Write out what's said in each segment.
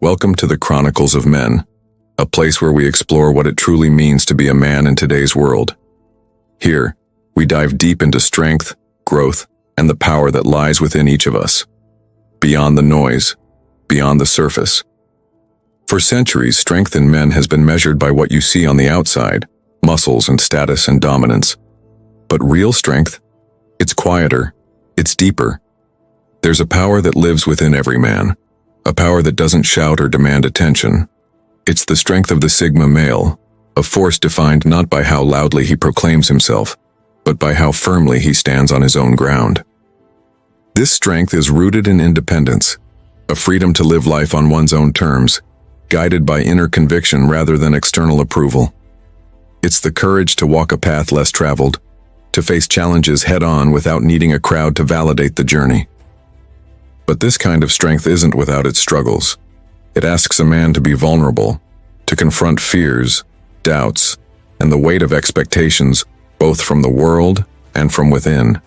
Welcome to the Chronicles of Men, a place where we explore what it truly means to be a man in today's world. Here, we dive deep into strength, growth, and the power that lies within each of us. Beyond the noise, beyond the surface. For centuries, strength in men has been measured by what you see on the outside, muscles and status and dominance. But real strength, it's quieter, it's deeper. There's a power that lives within every man, a power that doesn't shout or demand attention. It's the strength of the Sigma male, a force defined not by how loudly he proclaims himself, but by how firmly he stands on his own ground. This strength is rooted in independence, a freedom to live life on one's own terms, guided by inner conviction rather than external approval. It's the courage to walk a path less traveled, to face challenges head-on without needing a crowd to validate the journey. But this kind of strength isn't without its struggles. It asks a man to be vulnerable, to confront fears, doubts, and the weight of expectations, both from the world and from within.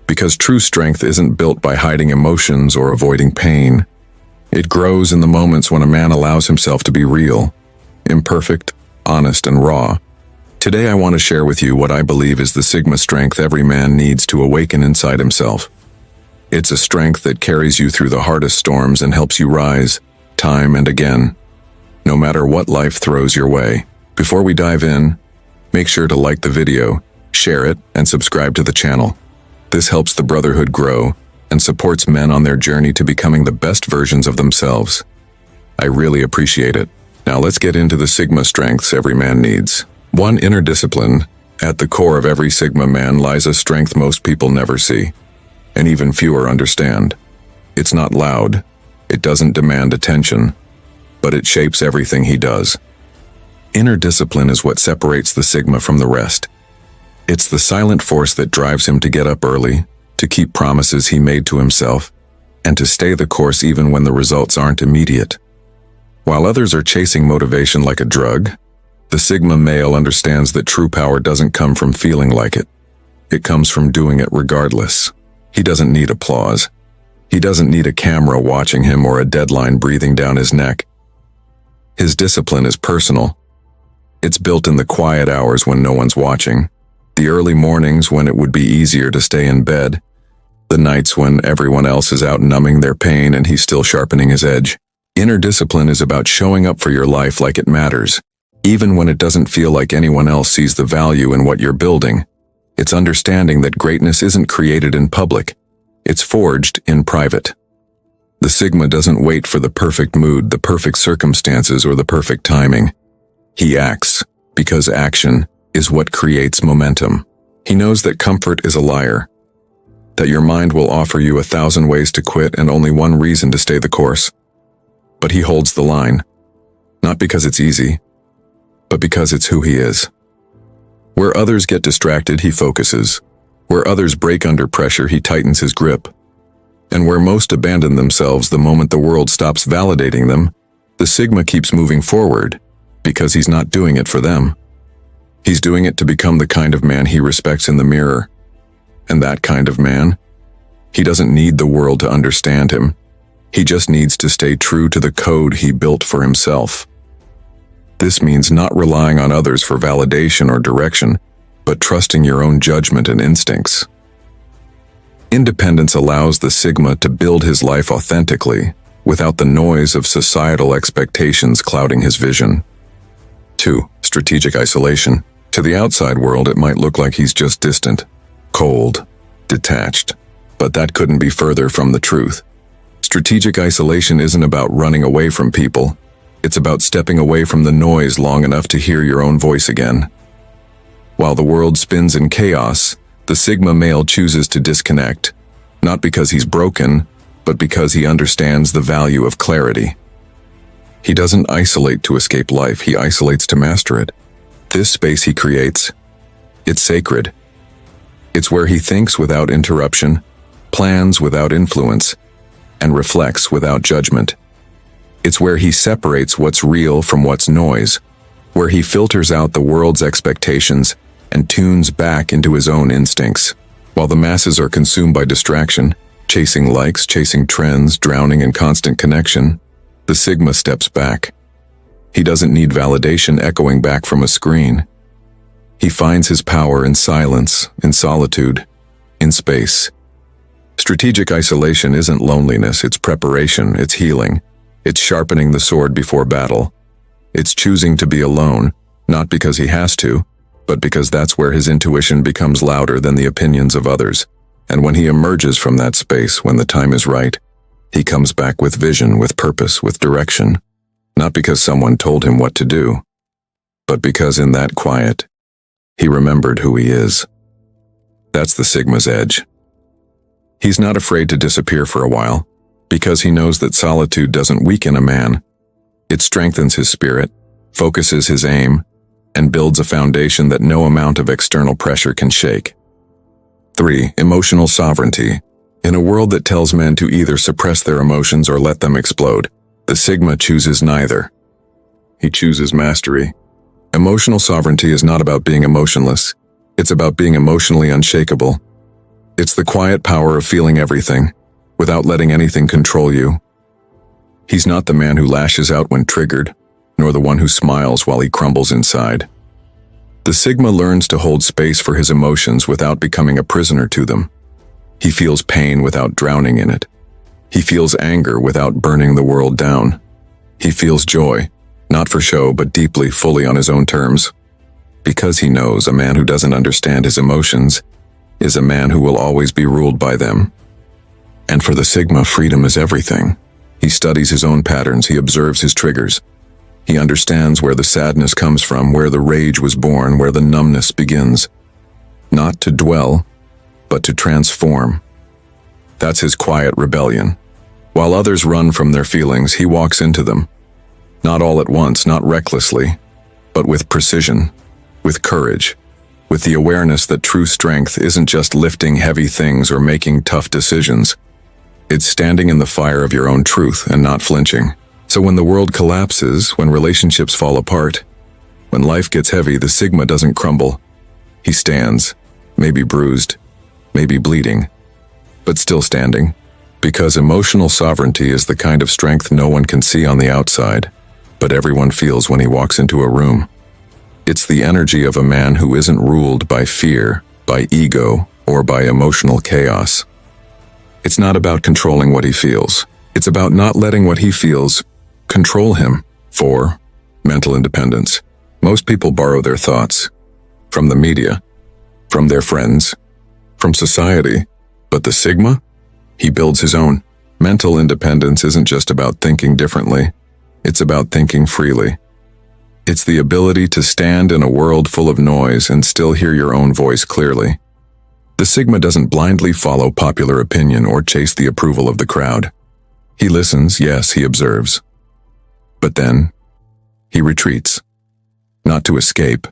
Because true strength isn't built by hiding emotions or avoiding pain. It grows in the moments when a man allows himself to be real, imperfect, honest, and raw. Today I want to share with you what I believe is the Sigma strength every man needs to awaken inside himself. It's a strength that carries you through the hardest storms and helps you rise, time and again, no matter what life throws your way. Before we dive in, make sure to like the video, share it, and subscribe to the channel. This helps the brotherhood grow and supports men on their journey to becoming the best versions of themselves. I really appreciate it. Now let's get into the Sigma strengths every man needs. 1. Inner discipline. At the core of every Sigma man lies a strength most people never see, and even fewer understand. It's not loud, it doesn't demand attention, but it shapes everything he does. Inner discipline is what separates the Sigma from the rest. It's the silent force that drives him to get up early, to keep promises he made to himself, and to stay the course even when the results aren't immediate. While others are chasing motivation like a drug, the Sigma male understands that true power doesn't come from feeling like it. It comes from doing it regardless. He doesn't need applause. He doesn't need a camera watching him or a deadline breathing down his neck. His discipline is personal. It's built in the quiet hours when no one's watching, the early mornings when it would be easier to stay in bed, the nights when everyone else is out numbing their pain and he's still sharpening his edge. Inner discipline is about showing up for your life like it matters, even when it doesn't feel like anyone else sees the value in what you're building. It's understanding that greatness isn't created in public, it's forged in private. The Sigma doesn't wait for the perfect mood, the perfect circumstances, or the perfect timing. He acts, because action is what creates momentum. He knows that comfort is a liar, that your mind will offer you 1,000 ways to quit and only one reason to stay the course. But he holds the line, not because it's easy, but because it's who he is. Where others get distracted, he focuses. Where others break under pressure, he tightens his grip. And where most abandon themselves the moment the world stops validating them, the Sigma keeps moving forward, because he's not doing it for them. He's doing it to become the kind of man he respects in the mirror. And that kind of man, he doesn't need the world to understand him. He just needs to stay true to the code he built for himself. This means not relying on others for validation or direction, but trusting your own judgment and instincts. Independence allows the Sigma to build his life authentically, without the noise of societal expectations clouding his vision. 2. Strategic isolation. To the outside world, it might look like he's just distant, cold, detached, but that couldn't be further from the truth. Strategic isolation isn't about running away from people. It's about stepping away from the noise long enough to hear your own voice again. While the world spins in chaos, the Sigma male chooses to disconnect, not because he's broken, but because he understands the value of clarity. He doesn't isolate to escape life, he isolates to master it. This space he creates, it's sacred. It's where he thinks without interruption, plans without influence, and reflects without judgment. It's where he separates what's real from what's noise, where he filters out the world's expectations and tunes back into his own instincts. While the masses are consumed by distraction, chasing likes, chasing trends, drowning in constant connection, The Sigma steps back. He doesn't need validation echoing back from a screen. He finds his power in silence, in solitude, in space. Strategic isolation isn't loneliness, it's preparation, it's healing. It's sharpening the sword before battle. It's choosing to be alone, not because he has to, but because that's where his intuition becomes louder than the opinions of others. And when he emerges from that space, when the time is right, he comes back with vision, with purpose, with direction. Not because someone told him what to do, but because in that quiet, he remembered who he is. That's the Sigma's edge. He's not afraid to disappear for a while, because he knows that solitude doesn't weaken a man. It strengthens his spirit, focuses his aim, and builds a foundation that no amount of external pressure can shake. 3. Emotional sovereignty. In a world that tells men to either suppress their emotions or let them explode, the Sigma chooses neither. He chooses mastery. Emotional sovereignty is not about being emotionless. It's about being emotionally unshakable. It's the quiet power of feeling everything, without letting anything control you. He's not the man who lashes out when triggered, nor the one who smiles while he crumbles inside. The Sigma learns to hold space for his emotions without becoming a prisoner to them. He feels pain without drowning in it. He feels anger without burning the world down. He feels joy, not for show but deeply, fully on his own terms. Because he knows a man who doesn't understand his emotions is a man who will always be ruled by them. And for the Sigma, freedom is everything. He studies his own patterns, he observes his triggers. He understands where the sadness comes from, where the rage was born, where the numbness begins. Not to dwell, but to transform. That's his quiet rebellion. While others run from their feelings, he walks into them. Not all at once, not recklessly, but with precision, with courage, with the awareness that true strength isn't just lifting heavy things or making tough decisions. It's standing in the fire of your own truth and not flinching. So when the world collapses, when relationships fall apart, when life gets heavy, the Sigma doesn't crumble. He stands, maybe bruised, maybe bleeding, but still standing. Because emotional sovereignty is the kind of strength no one can see on the outside, but everyone feels when he walks into a room. It's the energy of a man who isn't ruled by fear, by ego, or by emotional chaos. It's not about controlling what he feels. It's about not letting what he feels control him. 4. Mental independence. Most people borrow their thoughts from the media, from their friends, from society. But the Sigma? He builds his own. Mental independence isn't just about thinking differently. It's about thinking freely. It's the ability to stand in a world full of noise and still hear your own voice clearly. The Sigma doesn't blindly follow popular opinion or chase the approval of the crowd. He listens, yes, he observes. But then, he retreats. Not to escape,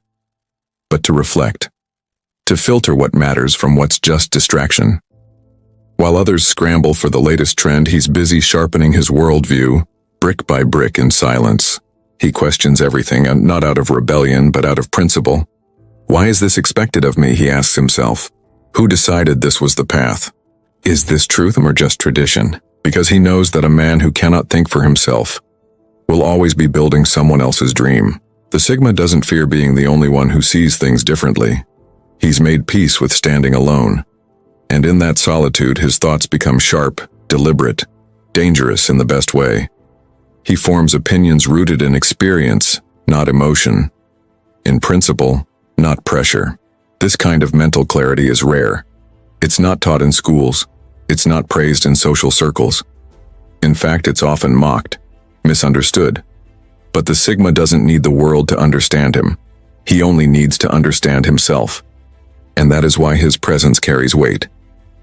but to reflect. To filter what matters from what's just distraction. While others scramble for the latest trend, he's busy sharpening his worldview, brick by brick in silence. He questions everything, and not out of rebellion, but out of principle. Why is this expected of me, he asks himself. Who decided this was the path? Is this truth or just tradition? Because he knows that a man who cannot think for himself will always be building someone else's dream. The Sigma doesn't fear being the only one who sees things differently. He's made peace with standing alone. And in that solitude, his thoughts become sharp, deliberate, dangerous in the best way. He forms opinions rooted in experience, not emotion. In principle, not pressure. This kind of mental clarity is rare. It's not taught in schools. It's not praised in social circles. In fact, it's often mocked, misunderstood. But the Sigma doesn't need the world to understand him. He only needs to understand himself. And that is why his presence carries weight.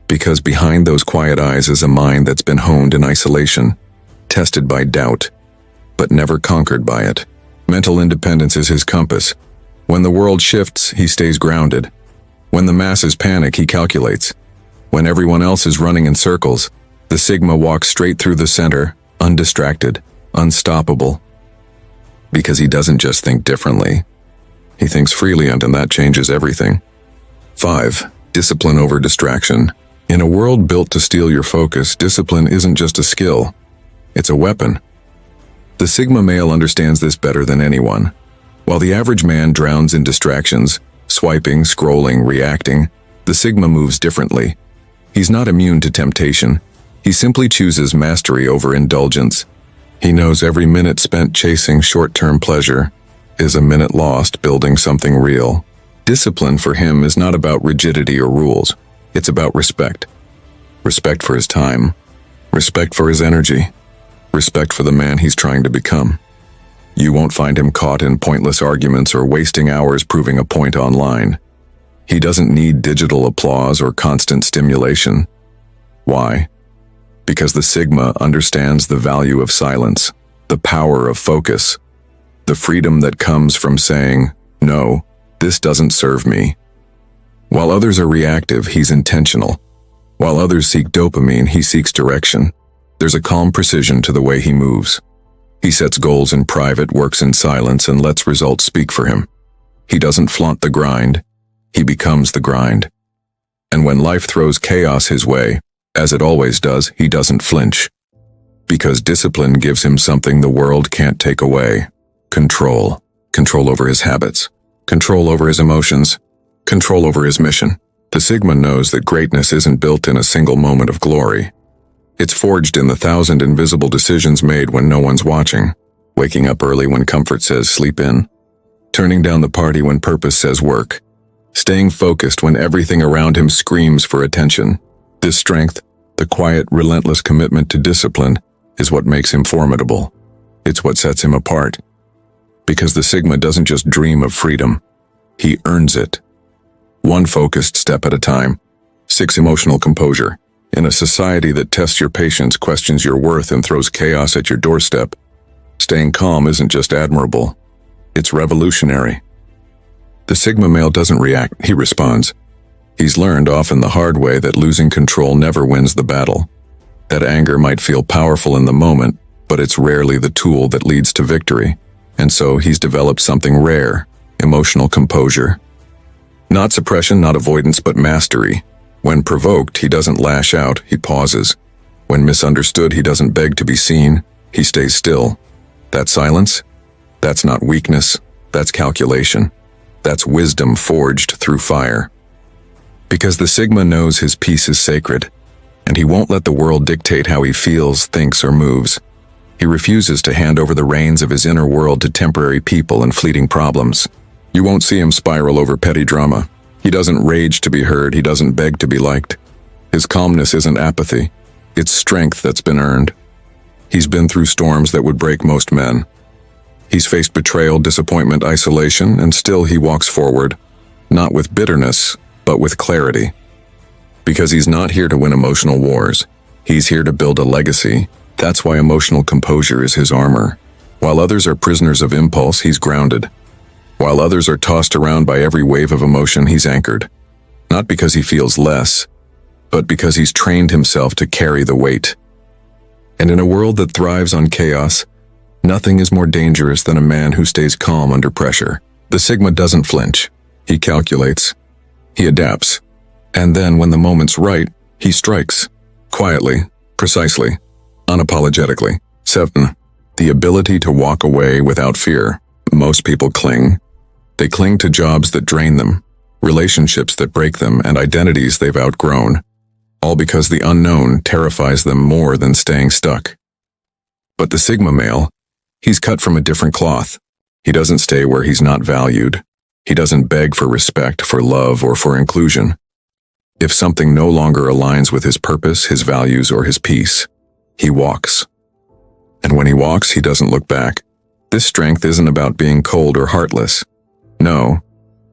Because behind those quiet eyes is a mind that's been honed in isolation, tested by doubt, but never conquered by it. Mental independence is his compass. When the world shifts, he stays grounded. When the masses panic, he calculates. When everyone else is running in circles, the Sigma walks straight through the center, undistracted, unstoppable. Because he doesn't just think differently. He thinks freely, and that changes everything. 5. Discipline over distraction. In a world built to steal your focus, discipline isn't just a skill. It's a weapon. The Sigma male understands this better than anyone. While the average man drowns in distractions, swiping, scrolling, reacting, the Sigma moves differently. He's not immune to temptation. He simply chooses mastery over indulgence. He knows every minute spent chasing short-term pleasure is a minute lost building something real. Discipline for him is not about rigidity or rules. It's about respect. Respect for his time. Respect for his energy. Respect for the man he's trying to become. You won't find him caught in pointless arguments or wasting hours proving a point online. He doesn't need digital applause or constant stimulation. Why? Because the Sigma understands the value of silence, the power of focus, the freedom that comes from saying, "No, this doesn't serve me." While others are reactive, he's intentional. While others seek dopamine, he seeks direction. There's a calm precision to the way he moves. He sets goals in private, works in silence, and lets results speak for him. He doesn't flaunt the grind. He becomes the grind. And when life throws chaos his way, as it always does, he doesn't flinch. Because discipline gives him something the world can't take away. Control. Control over his habits. Control over his emotions. Control over his mission. The Sigma knows that greatness isn't built in a single moment of glory. It's forged in the 1,000 invisible decisions made when no one's watching. Waking up early when comfort says sleep in. Turning down the party when purpose says work. Staying focused when everything around him screams for attention. This strength, the quiet, relentless commitment to discipline, is what makes him formidable. It's what sets him apart. Because the Sigma doesn't just dream of freedom. He earns it. One focused step at a time. 6 emotional composure. In a society that tests your patience, questions your worth, and throws chaos at your doorstep, staying calm isn't just admirable. It's revolutionary. The Sigma male doesn't react, he responds. He's learned, often the hard way, that losing control never wins the battle. That anger might feel powerful in the moment, but it's rarely the tool that leads to victory. And so he's developed something rare, emotional composure. Not suppression, not avoidance, but mastery. When provoked, he doesn't lash out, he pauses. When misunderstood, he doesn't beg to be seen, he stays still. That silence? That's not weakness, that's calculation. That's wisdom forged through fire. Because the Sigma knows his peace is sacred, and he won't let the world dictate how he feels, thinks, or moves. He refuses to hand over the reins of his inner world to temporary people and fleeting problems. You won't see him spiral over petty drama. He doesn't rage to be heard, he doesn't beg to be liked. His calmness isn't apathy, it's strength that's been earned. He's been through storms that would break most men. He's faced betrayal, disappointment, isolation, and still he walks forward, not with bitterness, but with clarity. Because he's not here to win emotional wars. He's here to build a legacy. That's why emotional composure is his armor. While others are prisoners of impulse, he's grounded. While others are tossed around by every wave of emotion, he's anchored. Not because he feels less, but because he's trained himself to carry the weight. And in a world that thrives on chaos, nothing is more dangerous than a man who stays calm under pressure. The Sigma doesn't flinch. He calculates. He adapts. And then when the moment's right, he strikes. Quietly, precisely, unapologetically. 7. The ability to walk away without fear. Most people cling. They cling to jobs that drain them, relationships that break them, and identities they've outgrown. All because the unknown terrifies them more than staying stuck. But the Sigma male, he's cut from a different cloth. He doesn't stay where he's not valued. He doesn't beg for respect, for love, or for inclusion. If something no longer aligns with his purpose, his values, or his peace, he walks. And when he walks, he doesn't look back. This strength isn't about being cold or heartless. No,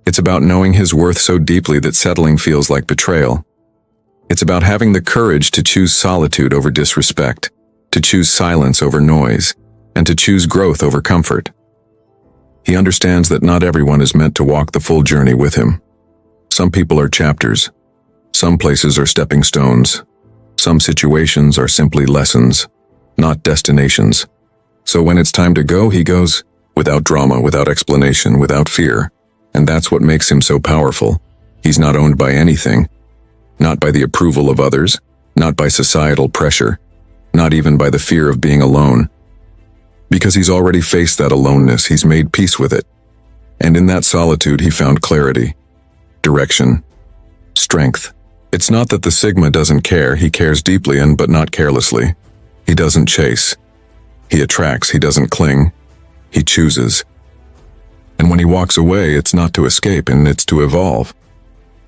it's about knowing his worth so deeply that settling feels like betrayal. It's about having the courage to choose solitude over disrespect, to choose silence over noise, and to choose growth over comfort. He understands that not everyone is meant to walk the full journey with him. Some people are chapters. Some places are stepping stones. Some situations are simply lessons, not destinations. So when it's time to go, he goes, without drama, without explanation, without fear. And that's what makes him so powerful. He's not owned by anything. Not by the approval of others, not by societal pressure, not even by the fear of being alone. Because he's already faced that aloneness, he's made peace with it. And in that solitude, he found clarity, direction, strength. It's not that the Sigma doesn't care, he cares deeply but not carelessly. He doesn't chase. He attracts, he doesn't cling. He chooses. And when he walks away, it's not to escape, and it's to evolve.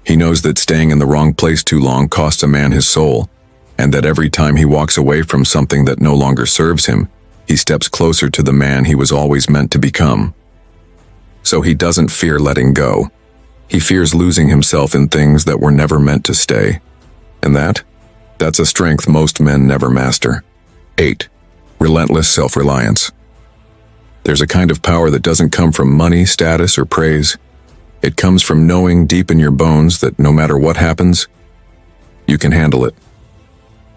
He knows that staying in the wrong place too long costs a man his soul, and that every time he walks away from something that no longer serves him, he steps closer to the man he was always meant to become. So he doesn't fear letting go. He fears losing himself in things that were never meant to stay. And that's a strength most men never master. 8. Relentless self-reliance. There's a kind of power that doesn't come from money, status, or praise. It comes from knowing deep in your bones that no matter what happens, you can handle it.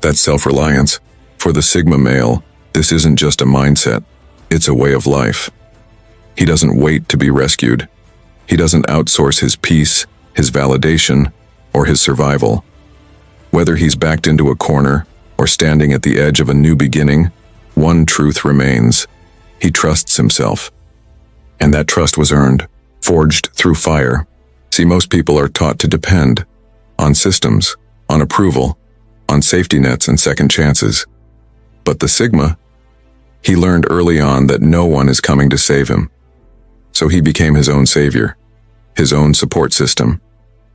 That's self-reliance. For the Sigma male, this isn't just a mindset, it's a way of life. He doesn't wait to be rescued. He doesn't outsource his peace, his validation, or his survival. Whether he's backed into a corner or standing at the edge of a new beginning, one truth remains. He trusts himself. And that trust was earned, forged through fire. See, most people are taught to depend on systems, on approval, on safety nets and second chances. But the Sigma, he learned early on that no one is coming to save him. So he became his own savior, his own support system,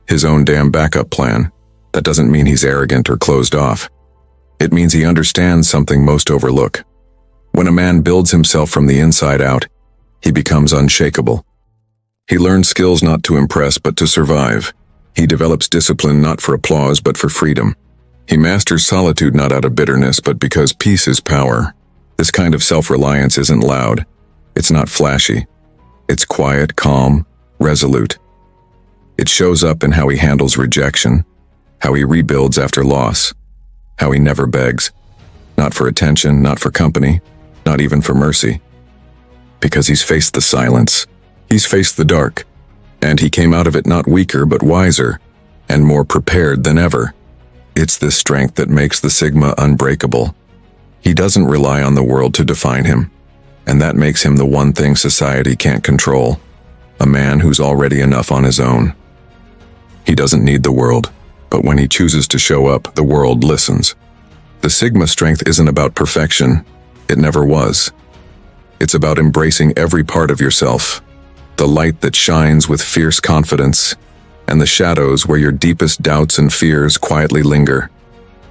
his own damn backup plan. That doesn't mean he's arrogant or closed off. It means he understands something most overlook. When a man builds himself from the inside out, he becomes unshakable. He learns skills not to impress but to survive. He develops discipline not for applause but for freedom. He masters solitude not out of bitterness but because peace is power. This kind of self-reliance isn't loud. It's not flashy. It's quiet, calm, resolute. It shows up in how he handles rejection, how he rebuilds after loss, how he never begs, not for attention, not for company, not even for mercy. Because he's faced the silence, he's faced the dark, and he came out of it not weaker but wiser, and more prepared than ever. It's this strength that makes the Sigma unbreakable. He doesn't rely on the world to define him, and that makes him the one thing society can't control, a man who's already enough on his own. He doesn't need the world, but when he chooses to show up, the world listens. The Sigma strength isn't about perfection. It never was. It's about embracing every part of yourself, the light that shines with fierce confidence, and the shadows where your deepest doubts and fears quietly linger.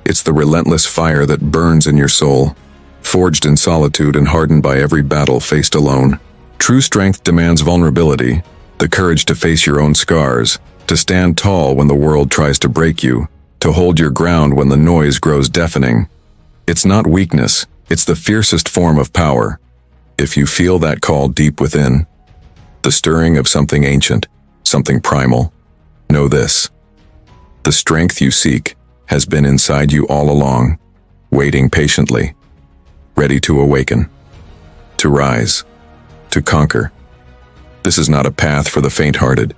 It's the relentless fire that burns in your soul, forged in solitude and hardened by every battle faced alone. True strength demands vulnerability, the courage to face your own scars, to stand tall when the world tries to break you, to hold your ground when the noise grows deafening. It's not weakness, it's the fiercest form of power. If you feel that call deep within, the stirring of something ancient, something primal, know this: the strength you seek has been inside you all along, waiting patiently, ready to awaken, to rise, to conquer. This is not a path for the faint-hearted.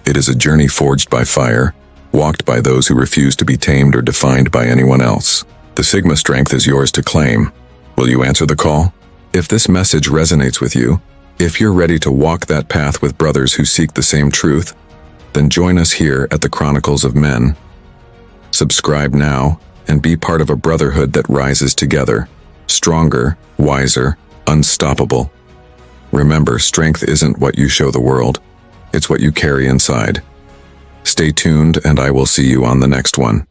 It is a journey forged by fire, walked by those who refuse to be tamed or defined by anyone else. The Sigma strength is yours to claim. Will you answer the call? If this message resonates with you, if you're ready to walk that path with brothers who seek the same truth, then join us here at the Chronicles of Men. Subscribe now and be part of a brotherhood that rises together, stronger, wiser, unstoppable. Remember, strength isn't what you show the world, it's what you carry inside. Stay tuned, and I will see you on the next one.